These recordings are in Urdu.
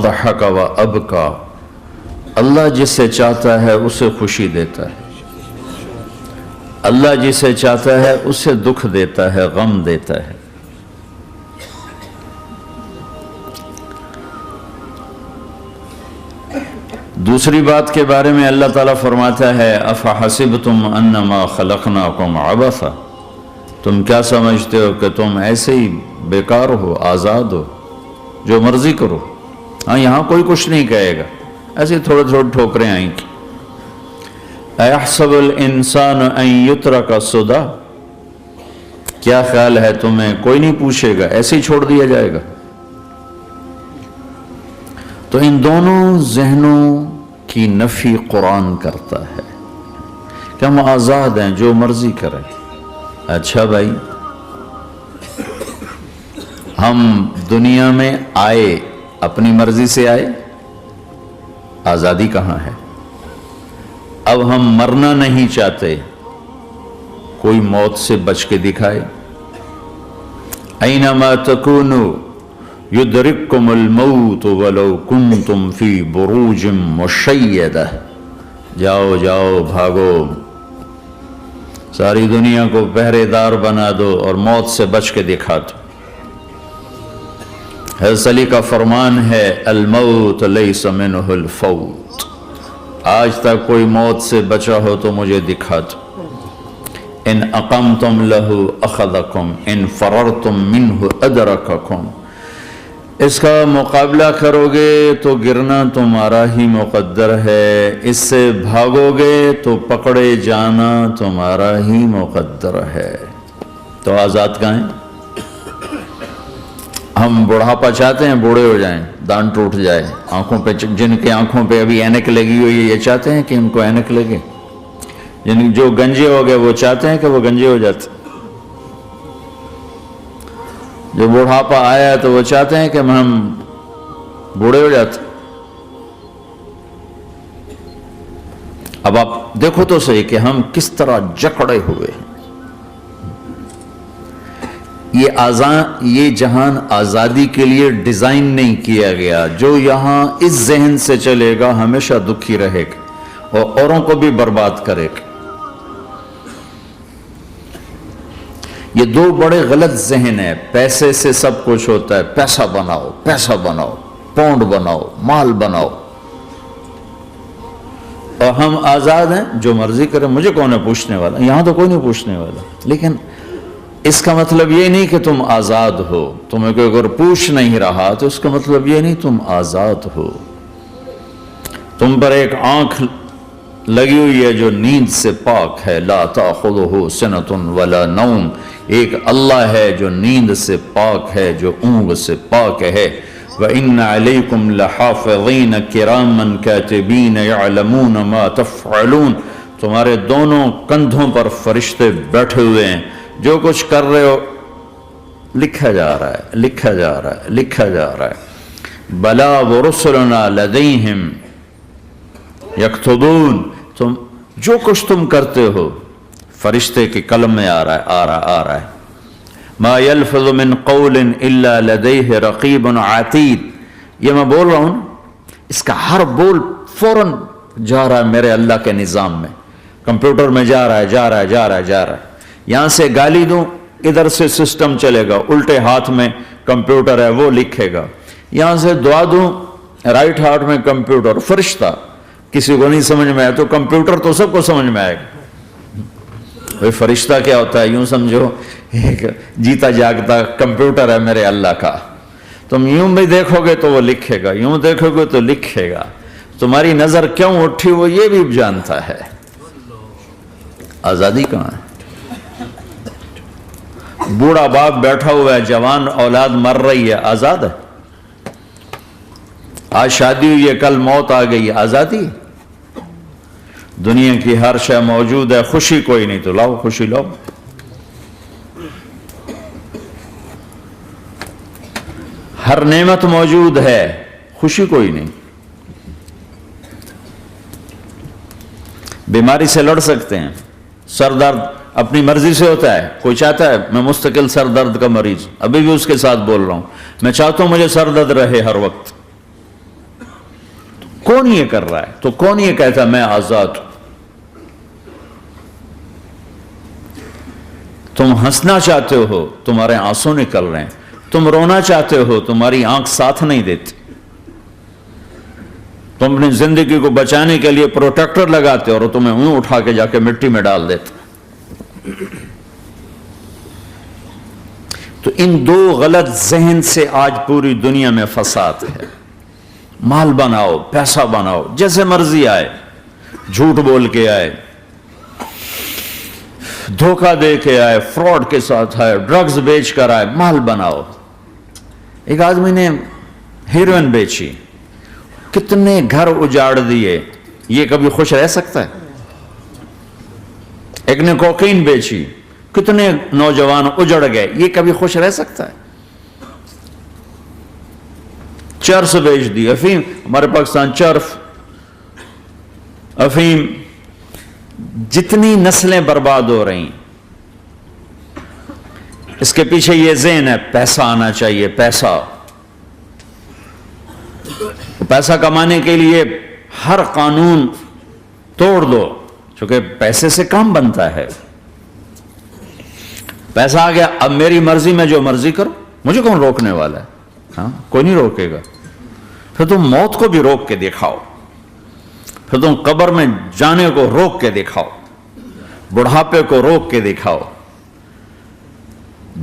ضحک و ابکا، اللہ جسے چاہتا ہے اسے خوشی دیتا ہے، اللہ جسے چاہتا ہے اسے دکھ دیتا ہے، غم دیتا ہے۔ دوسری بات کے بارے میں اللہ تعالیٰ فرماتا ہے افحسبتم انما خلقناکم عبثا، تم کیا سمجھتے ہو کہ تم ایسے ہی بیکار ہو، آزاد ہو، جو مرضی کرو۔ ہاں یہاں کوئی کچھ نہیں کہے گا، ایسے تھوڑے تھوڑے ٹھوکریں آئیں گی۔ ایحسب الانسان ان یترک سدی، کیا خیال ہے تمہیں کوئی نہیں پوچھے گا، ایسے ہی چھوڑ دیا جائے گا؟ تو ان دونوں ذہنوں کی نفی قرآن کرتا ہے کہ ہم آزاد ہیں، جو مرضی کریں۔ اچھا بھائی، ہم دنیا میں آئے اپنی مرضی سے آئے، آزادی کہاں ہے؟ اب ہم مرنا نہیں چاہتے، کوئی موت سے بچ کے دکھائے۔ اینما تکونوا یدرککم الموت ولو کنتم فی بروج مشیدہ، جاؤ جاؤ بھاگو، ساری دنیا کو پہرے دار بنا دو اور موت سے بچ کے دکھا دو۔ حضرت علی کا فرمان ہے الموت لیس منہ الفوت، آج تک کوئی موت سے بچا ہو تو مجھے دکھا دو۔ ان اقمتم لہ اخذکم ان فررتم منہ ادرککم، اس کا مقابلہ کرو گے تو گرنا تمہارا ہی مقدر ہے، اس سے بھاگو گے تو پکڑے جانا تمہارا ہی مقدر ہے۔ تو آزاد کہاں ہیں؟ ہم بڑھاپا چاہتے ہیں، بوڑھے ہو جائیں، دان ٹوٹ جائے، آنکھوں پہ، جن کے آنکھوں پہ ابھی اینک لگی ہوئی ہے یہ چاہتے ہیں کہ ان کو اینک لگے، جو گنجے ہو گئے وہ چاہتے ہیں کہ وہ گنجے ہو جاتے، جو بڑھاپا آیا تو وہ چاہتے ہیں کہ ہم بوڑھے ہو جاتے۔ اب آپ دیکھو تو صحیح کہ ہم کس طرح جکڑے ہوئے ہیں۔ یہ جہان آزادی کے لیے ڈیزائن نہیں کیا گیا، جو یہاں اس ذہن سے چلے گا ہمیشہ دکھی رہے گا اور اوروں کو بھی برباد کرے گا۔ یہ دو بڑے غلط ذہن ہیں، پیسے سے سب کچھ ہوتا ہے، پیسہ بناؤ، پیسہ بناؤ، پونڈ بناؤ، مال بناؤ، اور ہم آزاد ہیں، جو مرضی کریں، مجھے کون ہے پوچھنے والا؟ یہاں تو کوئی نہیں پوچھنے والا۔ لیکن اس کا مطلب یہ نہیں کہ تم آزاد ہو، تمہیں کوئی اگر پوچھ نہیں رہا تو اس کا مطلب یہ نہیں تم آزاد ہو۔ تم پر ایک آنکھ لگی ہوئی ہے جو نیند سے پاک ہے، لا تأخذہ سنۃ ولا نوم، ایک اللہ ہے جو نیند سے پاک ہے، جو اونگ سے پاک ہے۔ وَإِنَّ عَلَيْكُمْ لَحَافِظِينَ كِرَامًا كَاتِبِينَ يَعْلَمُونَ مَا تَفْعَلُونَ، تمہارے دونوں کندھوں پر فرشتے بیٹھے ہوئے ہیں، جو کچھ کر رہے ہو لکھا جا رہا ہے، لکھا جا رہا ہے، لکھا جا رہا ہے۔ بَلَا وَرُسُلُنَا لَدَيْهِمْ یکتبون، تم جو کچھ تم کرتے ہو فرشتے کے قلم میں آ رہا ہے۔ ما یلفظ من قول الا لدیہ رقیب عتید، یہ میں بول رہا ہوں، اس کا ہر بول فوراً جا رہا ہے میرے اللہ کے نظام میں، کمپیوٹر میں جا رہا ہے، جا رہا ہے، جا رہا ہے، جا رہا ہے۔ یہاں سے گالی دوں، ادھر سے سسٹم چلے گا، الٹے ہاتھ میں کمپیوٹر ہے وہ لکھے گا، یہاں سے دعا دوں، رائٹ ہاتھ میں کمپیوٹر، فرشتہ، کسی کو نہیں سمجھ میں آیا تو کمپیوٹر تو سب کو سمجھ میں آئے گا۔ بھئی فرشتہ کیا ہوتا ہے؟ یوں سمجھو ایک جیتا جاگتا کمپیوٹر ہے میرے اللہ کا، تم یوں بھی دیکھو گے تو وہ لکھے گا، یوں دیکھو گے تو لکھے گا، تمہاری نظر کیوں اٹھی وہ یہ بھی جانتا ہے۔ آزادی کہاں ہے؟ بوڑھا باپ بیٹھا ہوا ہے، جوان اولاد مر رہی ہے، آزاد ہے؟ آج شادی ہوئی ہے، کل موت آ گئی، آزادی؟ دنیا کی ہر شے موجود ہے، خوشی کوئی نہیں تو لاؤ، خوشی لاؤ۔ ہر نعمت موجود ہے، خوشی کوئی نہیں۔ بیماری سے لڑ سکتے ہیں، سر درد اپنی مرضی سے ہوتا ہے، کوئی چاہتا ہے میں مستقل سر درد کا مریض، ابھی بھی اس کے ساتھ بول رہا ہوں، میں چاہتا ہوں مجھے سر درد رہے ہر وقت، کون یہ کر رہا ہے؟ تو کون یہ کہتا میں آزاد ہوں؟ تم ہنسنا چاہتے ہو، تمہارے آنسو نکل رہے ہیں، تم رونا چاہتے ہو، تمہاری آنکھ ساتھ نہیں دیتی، تم اپنی زندگی کو بچانے کے لیے پروٹیکٹر لگاتے ہو اور تمہیں اون اٹھا کے جا کے مٹی میں ڈال دیتے۔ تو ان دو غلط ذہن سے آج پوری دنیا میں فساد ہے۔ مال بناؤ، پیسہ بناؤ، جیسے مرضی آئے، جھوٹ بول کے آئے، دھوکہ دے کے آئے، فراڈ کے ساتھ آئے، ڈرگز بیچ کر آئے، مال بناؤ۔ ایک آدمی نے ہیروئن بیچی، کتنے گھر اجاڑ دیے، یہ کبھی خوش رہ سکتا ہے؟ ایک نے کوکین بیچی، کتنے نوجوان اجڑ گئے، یہ کبھی خوش رہ سکتا ہے؟ چرس بیچ دی، افیم، ہمارے پاکستان چرف، افیم، جتنی نسلیں برباد ہو رہی، اس کے پیچھے یہ ذہن ہے پیسہ آنا چاہیے، پیسہ پیسہ کمانے کے لیے ہر قانون توڑ دو، چونکہ پیسے سے کام بنتا ہے۔ پیسہ آ گیا، اب میری مرضی میں جو مرضی کرو، مجھے کون روکنے والا ہے؟ ہاں، کوئی نہیں روکے گا۔ پھر تم موت کو بھی روک کے دکھاؤ، پھر تم قبر میں جانے کو روک کے دکھاؤ، بڑھاپے کو روک کے دکھاؤ،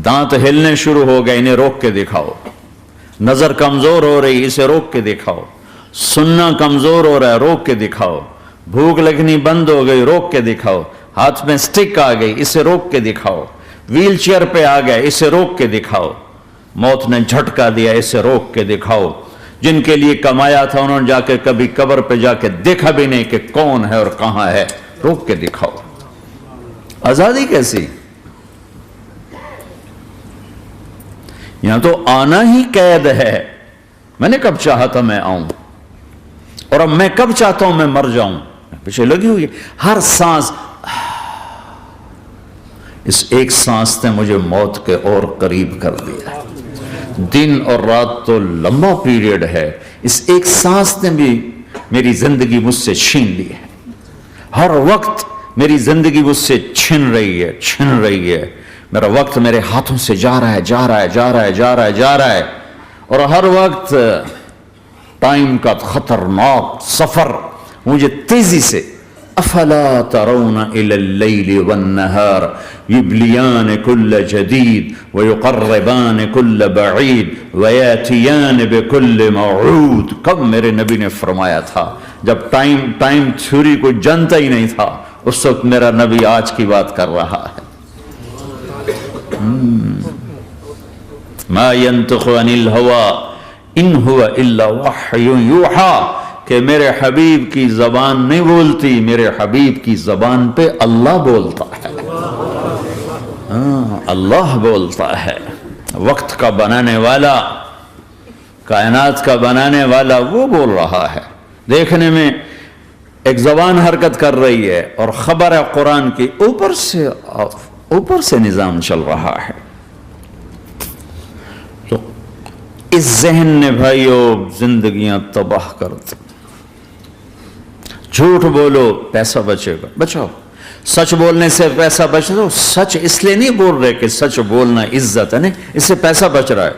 دانت ہلنے شروع ہو گئے، انہیں روک کے دکھاؤ، نظر کمزور ہو رہی، اسے روک کے دکھاؤ، سننا کمزور ہو رہا ہے، روک کے دکھاؤ، بھوک لگنی بند ہو گئی، روک کے دکھاؤ، ہاتھ میں سٹک آ گئی، اسے روک کے دکھاؤ، ویل چیئر پہ آ گئے، اسے روک کے دکھاؤ، موت نے جھٹکا دیا، اسے روک کے دکھاؤ۔ جن کے لیے کمایا تھا انہوں نے جا کے کبھی قبر پہ جا کے دیکھا بھی نہیں کہ کون ہے اور کہاں ہے، روک کے دکھاؤ۔ آزادی کیسی؟ یہاں تو آنا ہی قید ہے۔ میں نے کب چاہا تھا میں آؤں، اور اب میں کب چاہتا ہوں میں مر جاؤں، پیچھے لگی ہوئی ہے۔ ہر سانس، اس ایک سانس نے مجھے موت کے اور قریب کر دیا۔ دن اور رات تو لمبا پیریڈ ہے، اس ایک سانس نے بھی میری زندگی مجھ سے چھین لی ہے۔ ہر وقت میری زندگی مجھ سے چھن رہی ہے، چھن رہی ہے۔ میرا وقت میرے ہاتھوں سے جا رہا ہے، جا رہا ہے، جا رہا ہے، جا رہا ہے، جا رہا ہے، اور ہر وقت ٹائم کا خطرناک سفر مجھے تیزی سے افلا ترون الى اللیل والنہار یبلیان کل جدید ویقربان کل بعید ویاتیان بکل موعود۔ کب میرے نبی نے فرمایا تھا؟ جب ٹائم تھیوری کو جانتا ہی نہیں تھا، اس وقت میرا نبی آج کی بات کر رہا ہے۔ ما ينطق عن الهوى ان هو الا وحی یوحی، کہ میرے حبیب کی زبان نہیں بولتی، میرے حبیب کی زبان پہ اللہ بولتا ہے۔ اللہ بولتا ہے۔ وقت کا بنانے والا، کائنات کا بنانے والا وہ بول رہا ہے۔ دیکھنے میں ایک زبان حرکت کر رہی ہے اور خبر ہے قرآن کی، اوپر سے نظام چل رہا ہے۔ تو اس ذہن نے بھائیو زندگیاں تباہ کر دی۔ جھوٹ بولو پیسہ بچے گا، بچاؤ۔ سچ بولنے سے پیسہ بچ رہا، سچ اس لیے نہیں بول رہے کہ سچ بولنا عزت ہے، نہیں، اس سے پیسہ بچ رہا ہے۔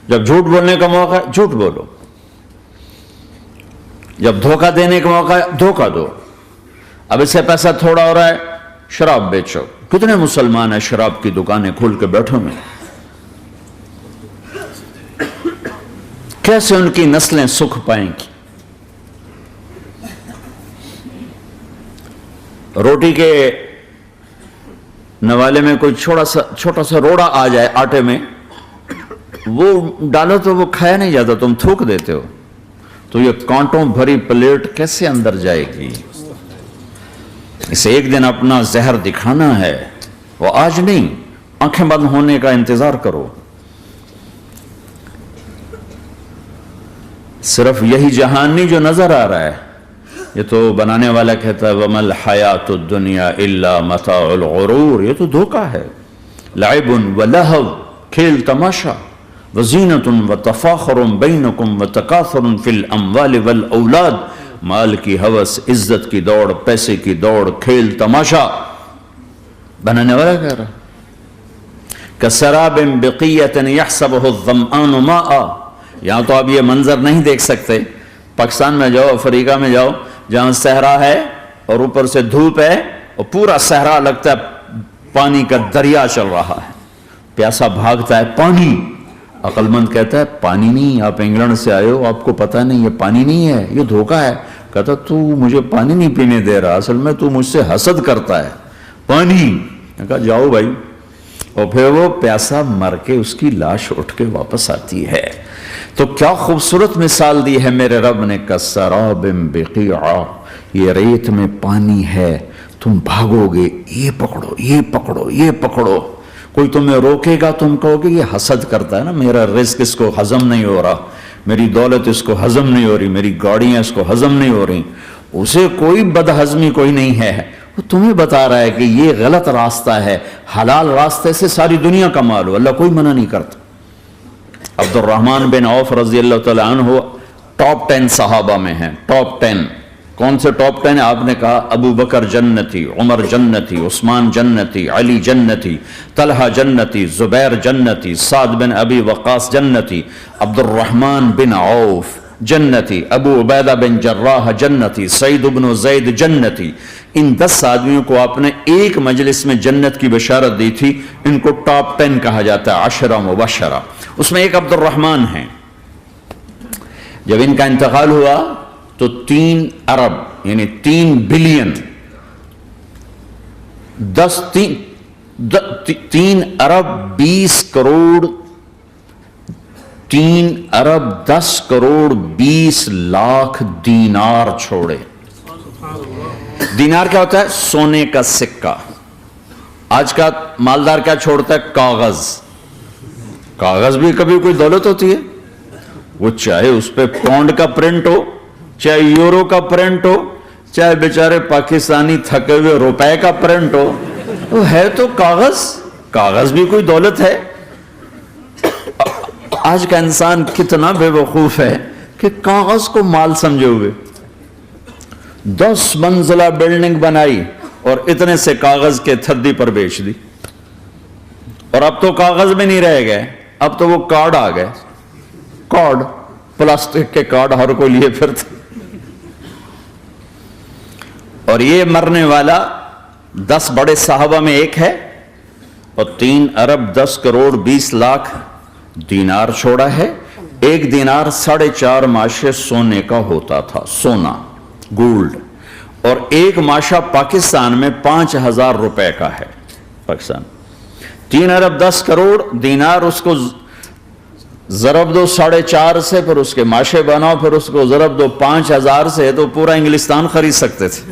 جب جھوٹ بولنے کا موقع ہے جھوٹ بولو، جب دھوکہ دینے کا موقع ہے دھوکہ دو۔ اب اس سے پیسہ تھوڑا ہو رہا ہے، شراب بیچو۔ کتنے مسلمان ہیں شراب کی دکانیں کھول کے بیٹھے ہوئے؟ کیسے ان کی نسلیں سکھ پائیں گی؟ روٹی کے نوالے میں کوئی چھوٹا سا روڑا آ جائے آٹے میں، وہ ڈالو تو وہ کھایا نہیں جاتا، تم تھوک دیتے ہو، تو یہ کانٹوں بھری پلیٹ کیسے اندر جائے گی؟ اسے ایک دن اپنا زہر دکھانا ہے، وہ آج نہیں، آنکھیں بند ہونے کا انتظار کرو۔ صرف یہی جہان نہیں جو نظر آ رہا ہے، یہ تو بنانے والا کہتا ہے وَمَا الْحَيَاةُ الدُّنْيَا إِلَّا مَتَاعُ الْغُرُورِ، یہ تو دھوکہ ہے، لعب ولہو، کھیل تماشا، وزینۃ وتفاخر بینکم وتکاثر فی الاموال والاولاد، مال کی ہوس، عزت کی دوڑ، پیسے کی دوڑ، کھیل تماشا. بنانے والا کہہ رہا کسراب بقیۃ یحسبہ الظمآن ماء. یہاں تو آپ یہ منظر نہیں دیکھ سکتے. پاکستان میں جاؤ، افریقہ میں جاؤ، جہاں صحرا ہے اور اوپر سے دھوپ ہے اور پورا صحرا لگتا ہے پانی کا دریا چل رہا ہے، پیاسا بھاگتا ہے پانی. عقل مند کہتا ہے پانی نہیں، آپ انگلینڈ سے آئے ہو، آپ کو پتہ نہیں یہ پانی نہیں ہے، یہ دھوکہ ہے. کہتا تو مجھے پانی نہیں پینے دے رہا، اصل میں تو مجھ سے حسد کرتا ہے. پانی. کہا جاؤ بھائی. اور پھر وہ پیاسا مر کے اس کی لاش اٹھ کے واپس آتی ہے. تو کیا خوبصورت مثال دی ہے میرے رب نے. کسراب بقیع، یہ ریت میں پانی ہے، تم بھاگو گے، یہ پکڑو، یہ پکڑو، یہ پکڑو. کوئی تمہیں روکے گا، تم کہو گے یہ حسد کرتا ہے نا، میرا رزق اس کو ہضم نہیں ہو رہا، میری دولت اس کو ہضم نہیں ہو رہی، میری گاڑیاں اس کو ہضم نہیں ہو رہی. اسے کوئی بدہضمی کوئی نہیں ہے، وہ تمہیں بتا رہا ہے کہ یہ غلط راستہ ہے، حلال راستے سے ساری دنیا کا مال ہو. اللہ کوئی منع نہیں کرتا. عبد الرحمن بن عوف رضی اللہ تعالیٰ عنہ ٹاپ 10 صحابہ میں ہیں. ٹاپ 10 کون سے ٹاپ 10؟ آپ نے کہا ابو بکر جنتی، عمر جنتی، عثمان جنتی، علی جنتی، طلحہ جنتی، زبیر جنتی، سعد بن ابی وقاص جنتی، عبد الرحمن بن عوف جنتی، ابو عبیدہ بن جراح جنتی، سعید بن زید جنتی. ان 10 آدمیوں کو آپ نے ایک مجلس میں جنت کی بشارت دی تھی. ان کو ٹاپ 10 کہا جاتا ہے، 10 مبشرہ. اس میں ایک عبد الرحمن ہیں. جب ان کا انتقال ہوا تو 3 ارب یعنی 3 بلین 3 ارب 20 کروڑ 3 ارب 10 کروڑ 20 لاکھ دینار چھوڑے. دینار کیا ہوتا ہے؟ سونے کا سکہ. آج کا مالدار کیا چھوڑتا ہے؟ کاغذ. کاغذ بھی کبھی کوئی دولت ہوتی ہے؟ وہ چاہے اس پہ پاؤنڈ کا پرنٹ ہو، چاہے یورو کا پرنٹ ہو، چاہے بیچارے پاکستانی تھکے ہوئے روپے کا پرنٹ ہو، وہ ہے تو کاغذ. کاغذ بھی کوئی دولت ہے. آج کا انسان کتنا بے وقوف ہے کہ کاغذ کو مال سمجھے ہوئے. 10 منزلہ بلڈنگ بنائی اور اتنے سے کاغذ کے تھدی پر بیچ دی. اور اب تو کاغذ میں نہیں رہ گئے، اب تو وہ کارڈ آ گئے. کارڈ، پلاسٹک کے کارڈ ہر کوئی لیے پھرتے. اور یہ مرنے والا 10 بڑے صحابہ میں ایک ہے اور 3 ارب 10 کروڑ 20 لاکھ دینار چھوڑا ہے. ایک دینار 4.5 ماشے سونے کا ہوتا تھا، سونا، گولڈ. اور ایک ماشا پاکستان میں 5,000 روپے کا ہے. پاکستان 3 ارب 10 کروڑ دینار، اس کو ضرب دو 4.5 سے، پھر اس کے ماشے بناؤ، پھر اس کو ضرب دو 5,000 سے، تو پورا انگلستان خرید سکتے تھے.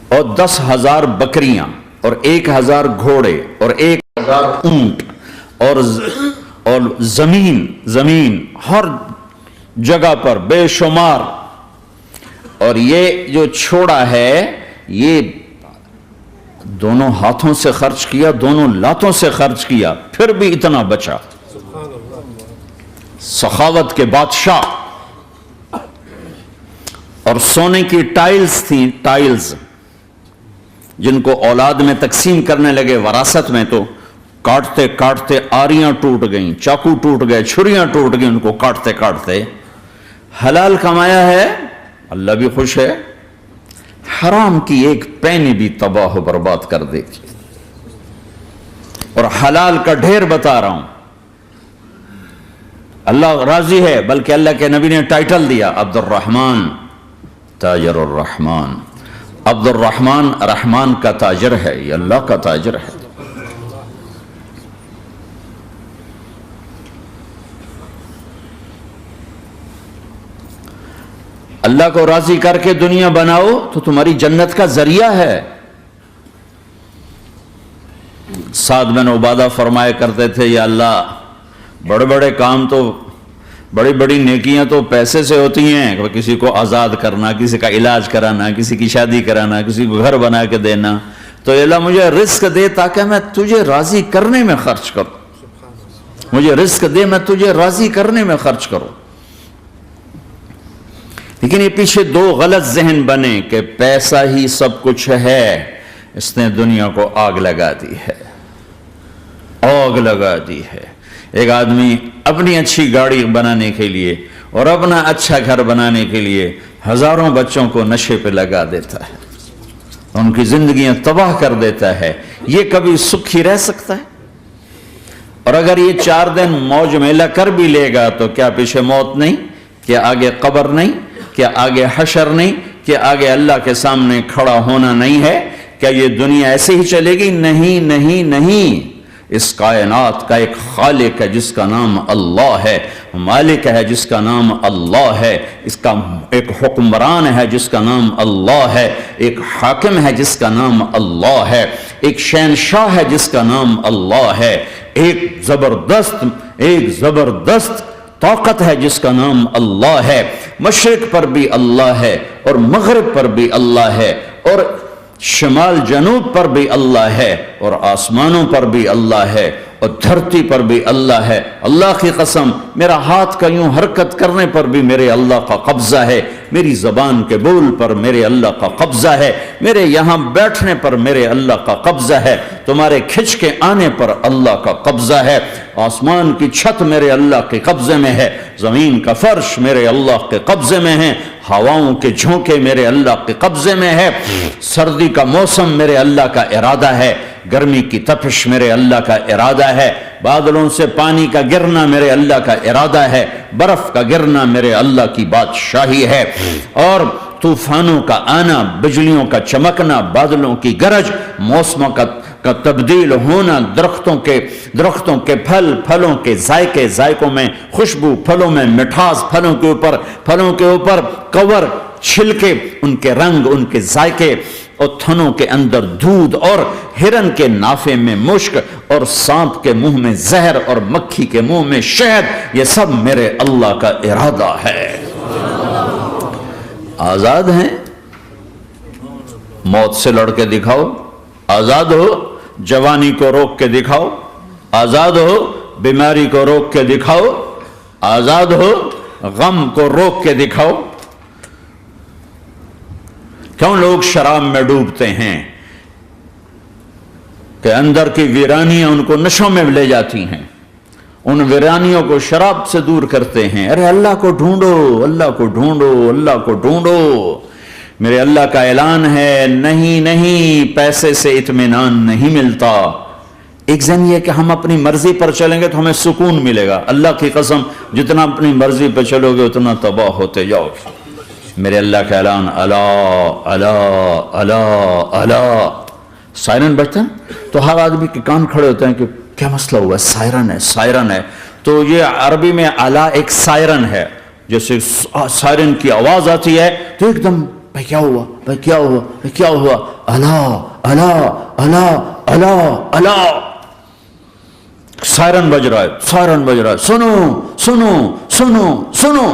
اور 10,000 بکریاں اور 1,000 گھوڑے اور 1,000 اونٹ اور زمین ہر جگہ پر بے شمار. اور یہ جو چھوڑا ہے یہ دونوں ہاتھوں سے خرچ کیا، دونوں لاتوں سے خرچ کیا، پھر بھی اتنا بچا. سخاوت کے بادشاہ. اور سونے کی ٹائلز تھیں، ٹائلز جن کو اولاد میں تقسیم کرنے لگے وراثت میں، تو کاٹتے کاٹتے آریاں ٹوٹ گئیں، چاقو ٹوٹ گئے، چھریاں ٹوٹ گئیں، ان کو کاٹتے کاٹتے. حلال کمایا ہے، اللہ بھی خوش ہے. حرام کی ایک پینی بھی تباہ و برباد کر دے گی. اور حلال کا ڈھیر بتا رہا ہوں. اللہ راضی ہے، بلکہ اللہ کے نبی نے ٹائٹل دیا عبد الرحمن تاجر الرحمن. عبد الرحمن رحمان کا تاجر ہے، یہ اللہ کا تاجر ہے. اللہ کو راضی کر کے دنیا بناؤ تو تمہاری جنت کا ذریعہ ہے. سعد بن عبادہ فرمایا کرتے تھے، یا اللہ بڑے بڑے کام تو، بڑی بڑی نیکیاں تو پیسے سے ہوتی ہیں، کسی کو آزاد کرنا، کسی کا علاج کرانا، کسی کی شادی کرانا، کسی کو گھر بنا کے دینا. تو اللہ مجھے رزق دے تاکہ میں تجھے راضی کرنے میں خرچ کروں. مجھے رزق دے، میں تجھے راضی کرنے میں خرچ کروں. لیکن یہ پیچھے دو غلط ذہن بنے کہ پیسہ ہی سب کچھ ہے. اس نے دنیا کو آگ لگا دی ہے، آگ لگا دی ہے. ایک آدمی اپنی اچھی گاڑی بنانے کے لیے اور اپنا اچھا گھر بنانے کے لیے ہزاروں بچوں کو نشے پہ لگا دیتا ہے، ان کی زندگیاں تباہ کر دیتا ہے. یہ کبھی سکھی رہ سکتا ہے؟ اور اگر یہ 4 دن موج میلہ کر بھی لے گا تو کیا پیچھے موت نہیں؟ کیا آگے قبر نہیں؟ کیا آگے حشر نہیں؟ کیا آگے اللہ کے سامنے کھڑا ہونا نہیں ہے؟ کیا یہ دنیا ایسے ہی چلے گی؟ نہیں نہیں نہیں. اس کائنات کا ایک خالق ہے جس کا نام اللہ ہے، مالک ہے جس کا نام اللہ ہے، اس کا ایک حکمران ہے جس کا نام اللہ ہے، ایک حاکم ہے جس کا نام اللہ ہے، ایک شہنشاہ ہے جس کا نام اللہ ہے، ایک زبردست طاقت ہے جس کا نام اللہ ہے. مشرق پر بھی اللہ ہے اور مغرب پر بھی اللہ ہے اور شمال جنوب پر بھی اللہ ہے اور آسمانوں پر بھی اللہ ہے اور دھرتی پر بھی اللہ ہے. اللہ کی قسم، میرا ہاتھ کا یوں حرکت کرنے پر بھی میرے اللہ کا قبضہ ہے، میری زبان کے بول پر میرے اللہ کا قبضہ ہے، میرے یہاں بیٹھنے پر میرے اللہ کا قبضہ ہے، تمہارے کھچ کے آنے پر اللہ کا قبضہ ہے. آسمان کی چھت میرے اللہ کے قبضے میں ہے، زمین کا فرش میرے اللہ کے قبضے میں ہے، ہواؤں کے جھونکے میرے اللہ کے قبضے میں ہے، سردی کا موسم میرے اللہ کا ارادہ ہے، گرمی کی تپش میرے اللہ کا ارادہ ہے، بادلوں سے پانی کا گرنا میرے اللہ کا ارادہ ہے، برف کا گرنا میرے اللہ کی بادشاہی ہے، اور طوفانوں کا آنا، بجلیوں کا چمکنا، بادلوں کی گرج، موسموں کا تبدیل ہونا، درختوں کے پھلوں کے ذائقوں میں خوشبو، پھلوں میں مٹھاس، پھلوں کے اوپر کور، چھلکے، ان کے رنگ، ان کے ذائقے، اور تھنوں کے اندر دودھ، اور ہرن کے نافے میں مشک، اور سانپ کے منہ میں زہر، اور مکھی کے منہ میں شہد، یہ سب میرے اللہ کا ارادہ ہے. آزاد ہیں؟ موت سے لڑ کے دکھاؤ. آزاد ہو؟ جوانی کو روک کے دکھاؤ. آزاد ہو؟ بیماری کو روک کے دکھاؤ. آزاد ہو؟ غم کو روک کے دکھاؤ. کیوں لوگ شراب میں ڈوبتے ہیں؟ کہ اندر کی ویرانیاں ان کو نشوں میں لے جاتی ہیں، ان ویرانیوں کو شراب سے دور کرتے ہیں. ارے اللہ کو ڈھونڈو، اللہ کو ڈھونڈو، اللہ کو ڈھونڈو. میرے اللہ کا اعلان ہے، نہیں پیسے سے اطمینان نہیں ملتا. ایک ذہن یہ کہ ہم اپنی مرضی پر چلیں گے تو ہمیں سکون ملے گا. اللہ کی قسم، جتنا اپنی مرضی پہ چلو گے اتنا تباہ ہوتے جاؤ. میرے اللہ کا اعلان، اللہ اللہ اللہ اللہ. سائرن بجتا ہے تو ہر آدمی کے کان کھڑے ہوتے ہیں کہ کیا مسئلہ ہوا ہے؟ سائرن ہے. تو یہ عربی میں اعلیٰ ایک سائرن ہے. جیسے سائرن کی آواز آتی ہے تو ایک دم بھائی کیا ہوا، بھائی کیا ہوا، بھائی کیا ہوا؟ اللہ اللہ اللہ اللہ اللہ. سائرن بج رہا ہے. سنو سنو سنو سنو.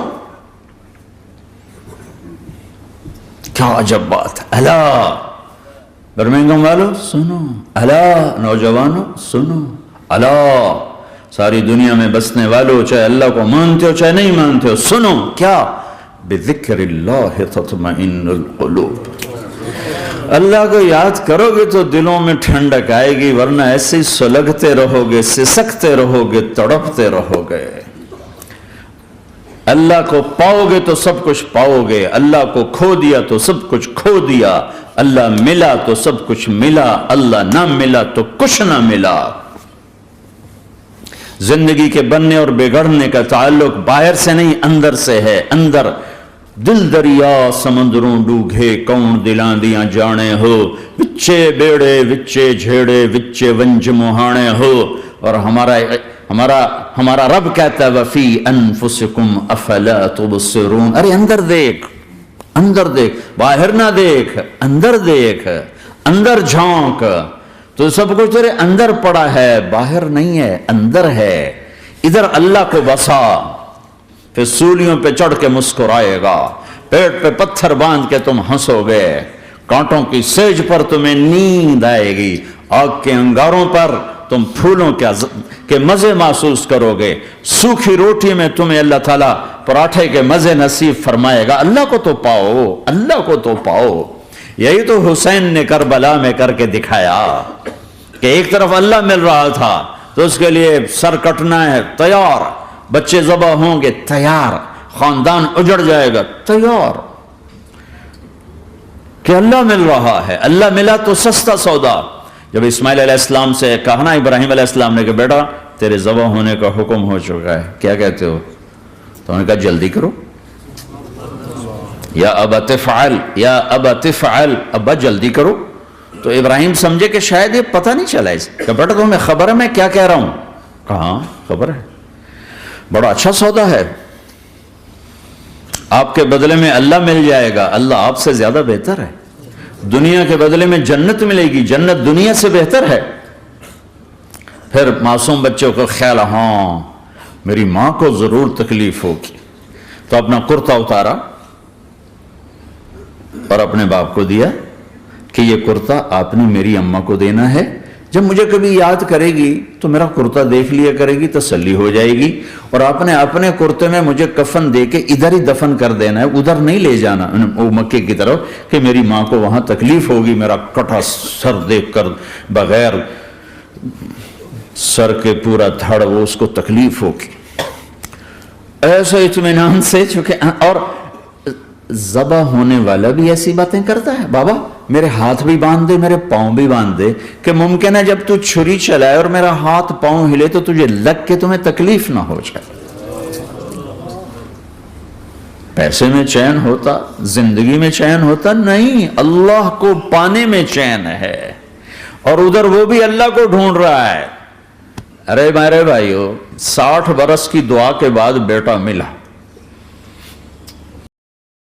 کیا عجب بات ہے. اللہ برمنگم والو سنو، اللہ نوجوانوں سنو، اللہ ساری دنیا میں بسنے والوں، چاہے اللہ کو مانتے ہو چاہے نہیں مانتے ہو، سنو. کیا؟ بذکر اللہ تطمئن القلوب. اللہ کو یاد کرو گے تو دلوں میں ٹھنڈک آئے گی، ورنہ ایسے ہی سلگتے رہو گے، سسکتے رہو گے، تڑپتے رہو گے. اللہ کو پاؤ گے تو سب کچھ پاؤ گے، اللہ کو کھو دیا تو سب کچھ کھو دیا. اللہ ملا تو سب کچھ ملا، اللہ نہ ملا تو کچھ نہ ملا. زندگی کے بننے اور بگڑنے کا تعلق باہر سے نہیں اندر سے ہے. اندر دل دریا سمندروں ڈوگے، کون دلاں دیاں جانے ہو، وچے بیڑے وچے جھیڑے وچے ونج مہانے ہو. اور ہمارا رب کہتا ہے وفی انفسکم افلا تبصرون. ارے اندر دیکھ، اندر دیکھ، باہر نہ دیکھ، اندر دیکھ، اندر جھانک. تو سب کچھ تیرے اندر پڑا ہے، باہر نہیں ہے، اندر ہے. ادھر اللہ کو بسا، پھر سولیوں پہ چڑھ کے مسکرائے گا، پیٹ پہ پتھر باندھ کے تم ہنسو گے، کانٹوں کی سیج پر تمہیں نیند آئے گی، آگ کے انگاروں پر تم پھولوں کے مزے محسوس کرو گے، سوکھی روٹی میں تمہیں اللہ تعالیٰ پراٹھے کے مزے نصیب فرمائے گا۔ اللہ کو تو پاؤ، اللہ کو تو پاؤ۔ یہی تو حسین نے کربلا میں کر کے دکھایا کہ ایک طرف اللہ مل رہا تھا تو اس کے لیے سر کٹنا ہے تیار، بچے ذبح ہوں گے تیار، خاندان اجڑ جائے گا تیار، کہ اللہ مل رہا ہے۔ اللہ ملا تو سستا سودا۔ جب اسماعیل علیہ السلام سے کہا نا ابراہیم علیہ السلام نے کہ بیٹا تیرے ذبح ہونے کا حکم ہو چکا ہے، کیا کہتے ہو؟ تو انہوں نے کہا جلدی کرو، یا ابا تفعل، یا ابا تفعل، ابا جلدی کرو۔ تو ابراہیم سمجھے کہ شاید یہ پتہ نہیں چلا اس کہ بیٹا تمہیں خبر ہے میں کیا کہہ رہا ہوں؟ کہاں خبر ہے، بڑا اچھا سودا ہے، آپ کے بدلے میں اللہ مل جائے گا، اللہ آپ سے زیادہ بہتر ہے، دنیا کے بدلے میں جنت ملے گی، جنت دنیا سے بہتر ہے۔ پھر معصوم بچوں کو خیال، ہاں میری ماں کو ضرور تکلیف ہوگی، تو اپنا کرتا اتارا اور اپنے باپ کو دیا کہ یہ کرتا آپ نے میری اماں کو دینا ہے، جب مجھے کبھی یاد کرے گی تو میرا کرتا دیکھ لیا کرے گی، تسلی ہو جائے گی، اور آپ نے اپنے کرتے میں مجھے کفن دے کے ادھر ہی دفن کر دینا ہے، ادھر نہیں لے جانا وہ مکے کی طرف کہ میری ماں کو وہاں تکلیف ہوگی، میرا کٹا سر دیکھ کر بغیر سر کے پورا دھڑ وہ اس کو تکلیف ہوگی۔ ایسے اطمینان سے، چونکہ اور ذبح ہونے والا بھی ایسی باتیں کرتا ہے، بابا میرے ہاتھ بھی باندھ دے، میرے پاؤں بھی باندھ دے، کہ ممکن ہے جب تو چھری چلائے اور میرا ہاتھ پاؤں ہلے تو تجھے لگ کے تمہیں تکلیف نہ ہو جائے۔ پیسے میں چین ہوتا، زندگی میں چین ہوتا نہیں، اللہ کو پانے میں چین ہے، اور ادھر وہ بھی اللہ کو ڈھونڈ رہا ہے۔ ارے میرے بھائیو، 60 برس کی دعا کے بعد بیٹا ملا،